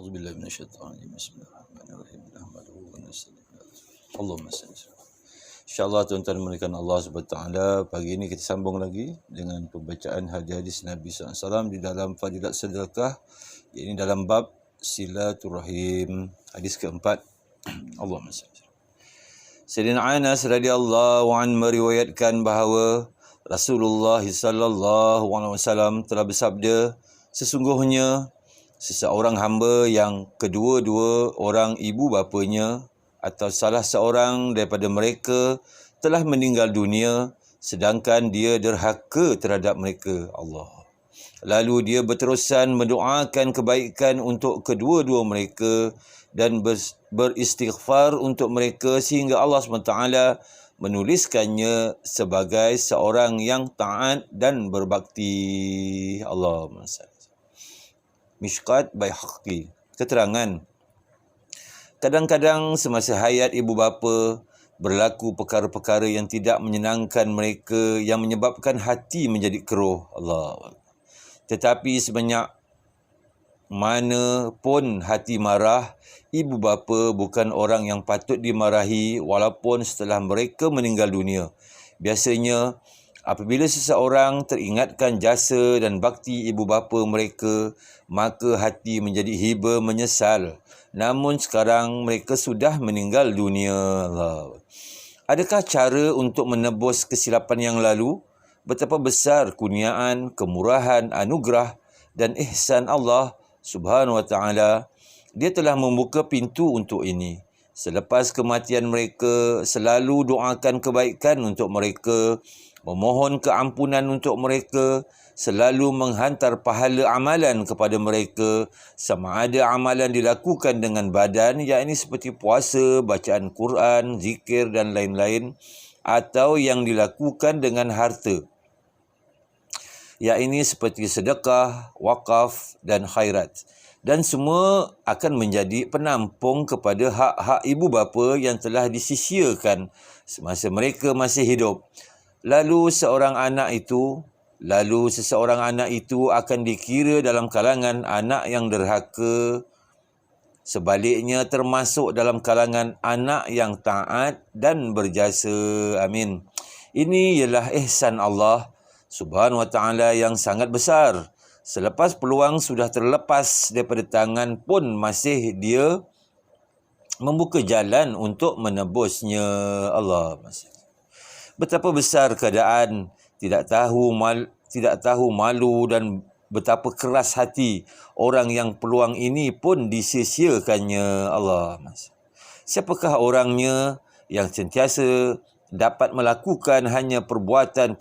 A'udzubillahi minasyaitonir rajim. Bismillahirrahmanirrahim. Nahmaduhu wa nasta'inuhu. Allahumma salli. InsyaAllah tuan-tuan memberikan Allah SWT, pagi ini kita sambung lagi dengan pembacaan hadis-hadis Nabi SAW di dalam Fadilat Sedekah, ini dalam bab Silaturahim, hadis keempat. Allahumma salli. Sayyidina Anas radhiyallahu anhu meriwayatkan bahawa Rasulullah sallallahu alaihi wasallam telah bersabda, sesungguhnya seseorang hamba yang kedua-dua orang ibu bapanya atau salah seorang daripada mereka telah meninggal dunia sedangkan dia derhaka terhadap mereka, Allah. Lalu dia berterusan mendoakan kebaikan untuk kedua-dua mereka dan beristighfar untuk mereka sehingga Allah SWT menuliskannya sebagai seorang yang taat dan berbakti. Allahumma salli. Mishkat Baihaqi. Keterangan, kadang-kadang semasa hayat ibu bapa berlaku perkara-perkara yang tidak menyenangkan mereka yang menyebabkan hati menjadi keruh. Allah. Tetapi sebanyak mana pun hati marah, ibu bapa bukan orang yang patut dimarahi walaupun setelah mereka meninggal dunia. Biasanya apabila seseorang teringatkan jasa dan bakti ibu bapa mereka, maka hati menjadi hiba menyesal. Namun sekarang mereka sudah meninggal dunia. Allah. Adakah cara untuk menebus kesilapan yang lalu? Betapa besar kurniaan, kemurahan, anugerah dan ihsan Allah Subhanahu wa ta'ala. Dia telah membuka pintu untuk ini. Selepas kematian mereka, selalu doakan kebaikan untuk mereka, memohon keampunan untuk mereka, selalu menghantar pahala amalan kepada mereka, sama ada amalan dilakukan dengan badan, yakni seperti puasa, bacaan Quran, zikir dan lain-lain, atau yang dilakukan dengan harta, yakni seperti sedekah, wakaf dan khairat. Dan semua akan menjadi penampung kepada hak-hak ibu bapa yang telah disisiakan semasa mereka masih hidup. Lalu seseorang anak itu akan dikira dalam kalangan anak yang derhaka. Sebaliknya termasuk dalam kalangan anak yang taat dan berjasa. Amin. Ini ialah ihsan Allah Subhanahu wa ta'ala yang sangat besar. Selepas peluang sudah terlepas daripada tangan pun masih dia membuka jalan untuk menebusnya. Allah. Betapa besar keadaan tidak tahu malu dan betapa keras hati orang yang peluang ini pun disia-siakannya. Allah. Siapakah orangnya yang sentiasa dapat melakukan hanya perbuatan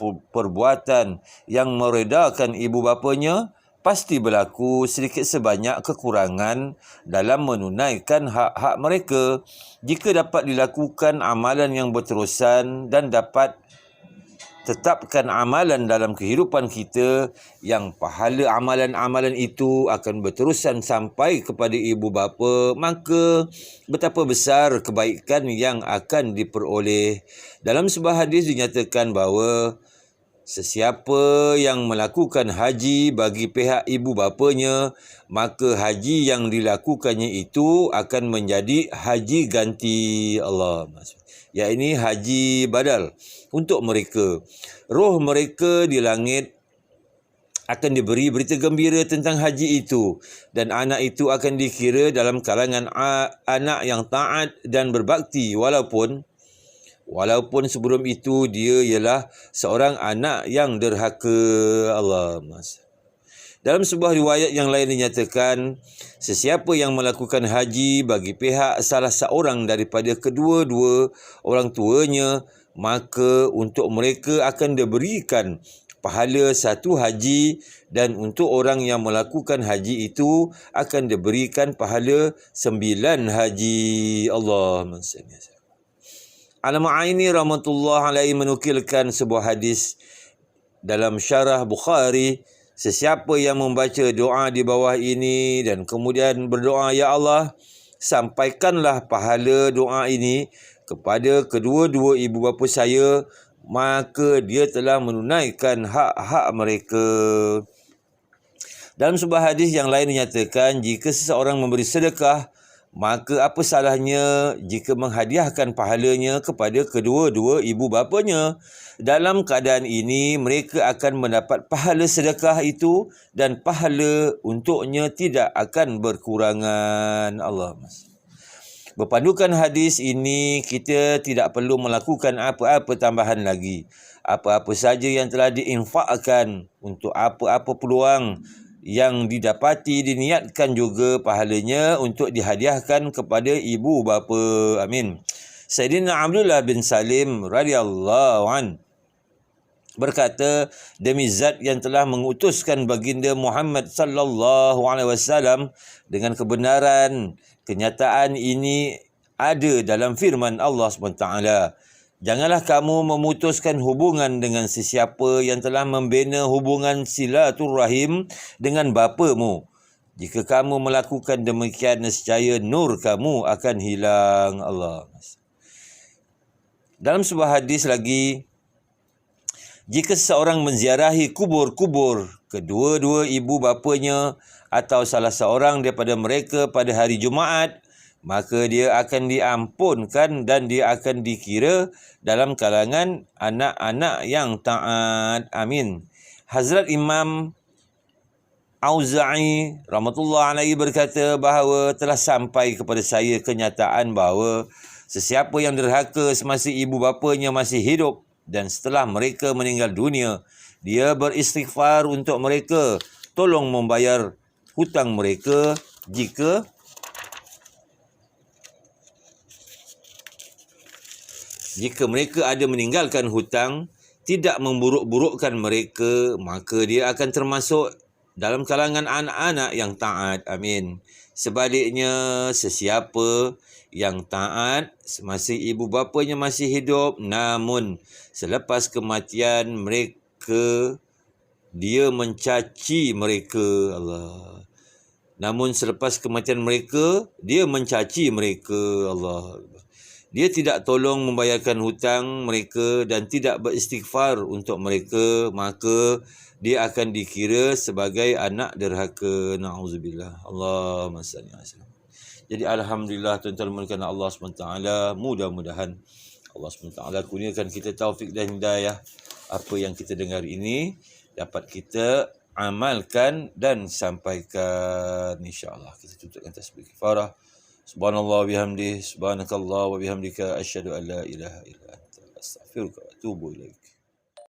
yang meredakan ibu bapanya? Pasti berlaku sedikit sebanyak kekurangan dalam menunaikan hak-hak mereka. Jika dapat dilakukan amalan yang berterusan dan dapat tetapkan amalan dalam kehidupan kita yang pahala amalan-amalan itu akan berterusan sampai kepada ibu bapa, maka betapa besar kebaikan yang akan diperoleh. Dalam sebuah hadis dinyatakan bahawa sesiapa yang melakukan haji bagi pihak ibu bapanya, maka haji yang dilakukannya itu akan menjadi haji ganti. Allah. Yakni haji badal untuk mereka. Roh mereka di langit akan diberi berita gembira tentang haji itu, dan anak itu akan dikira dalam kalangan anak yang taat dan berbakti walaupun sebelum itu dia ialah seorang anak yang derhaka. Allah. Dalam sebuah riwayat yang lain dinyatakan, sesiapa yang melakukan haji bagi pihak salah seorang daripada kedua-dua orang tuanya, maka untuk mereka akan diberikan pahala satu haji, dan untuk orang yang melakukan haji itu akan diberikan pahala 9 haji. Allah. Al-Ma'aini rahmatullah alaihi menukilkan sebuah hadis dalam syarah Bukhari. Sesiapa yang membaca doa di bawah ini dan kemudian berdoa, Ya Allah, sampaikanlah pahala doa ini kepada kedua-dua ibu bapa saya, maka dia telah menunaikan hak-hak mereka. Dalam sebuah hadis yang lain dinyatakan, jika seseorang memberi sedekah, maka apa salahnya jika menghadiahkan pahalanya kepada kedua-dua ibu bapanya. Dalam keadaan ini, mereka akan mendapat pahala sedekah itu dan pahala untuknya tidak akan berkurangan. Allah Mas. Berpandukan hadis ini, kita tidak perlu melakukan apa-apa tambahan lagi. Apa-apa saja yang telah diinfakkan untuk apa-apa peluang yang didapati, diniatkan juga pahalanya untuk dihadiahkan kepada ibu bapa. Amin. Sayyidina Abdullah bin Salim radhiyallahu an berkata, demi zat yang telah mengutuskan baginda Muhammad sallallahu alaihi wasallam dengan kebenaran, kenyataan ini ada dalam firman Allah SWT. Janganlah kamu memutuskan hubungan dengan sesiapa yang telah membina hubungan silaturrahim dengan bapamu. Jika kamu melakukan demikian, nescaya nur kamu akan hilang. Allah. Dalam sebuah hadis lagi, jika seseorang menziarahi kubur-kubur kedua-dua ibu bapanya atau salah seorang daripada mereka pada hari Jumaat, maka dia akan diampunkan dan dia akan dikira dalam kalangan anak-anak yang taat. Amin. Hazrat Imam Auza'i rahmatullah alaihi berkata bahawa telah sampai kepada saya kenyataan bahawa sesiapa yang derhaka semasa ibu bapanya masih hidup dan setelah mereka meninggal dunia, dia beristighfar untuk mereka, tolong membayar hutang mereka jika mereka ada meninggalkan hutang, tidak memburuk-burukkan mereka, maka dia akan termasuk dalam kalangan anak-anak yang taat. Amin. Sebaliknya, sesiapa yang taat semasa ibu bapanya masih hidup, namun selepas kematian mereka, dia mencaci mereka. Allah. Namun selepas kematian mereka, dia mencaci mereka. Allah. Dia tidak tolong membayarkan hutang mereka dan tidak beristighfar untuk mereka, maka dia akan dikira sebagai anak derhaka. Na'udzubillah. Allahumma salli ala sayyidina. Jadi alhamdulillah tuan-tuan berkata Allah SWT, mudah-mudahan Allah SWT kurniakan kita taufik dan hidayah. Apa yang kita dengar ini dapat kita amalkan dan sampaikan, insya-Allah. Kita tutup dengan tasbih kifarah. Subhanallah wa bihamdihi, subhanakallah wa bihamdika, asyhadu an la ilaha illa anta, astaghfiruka wa atubu ilaik.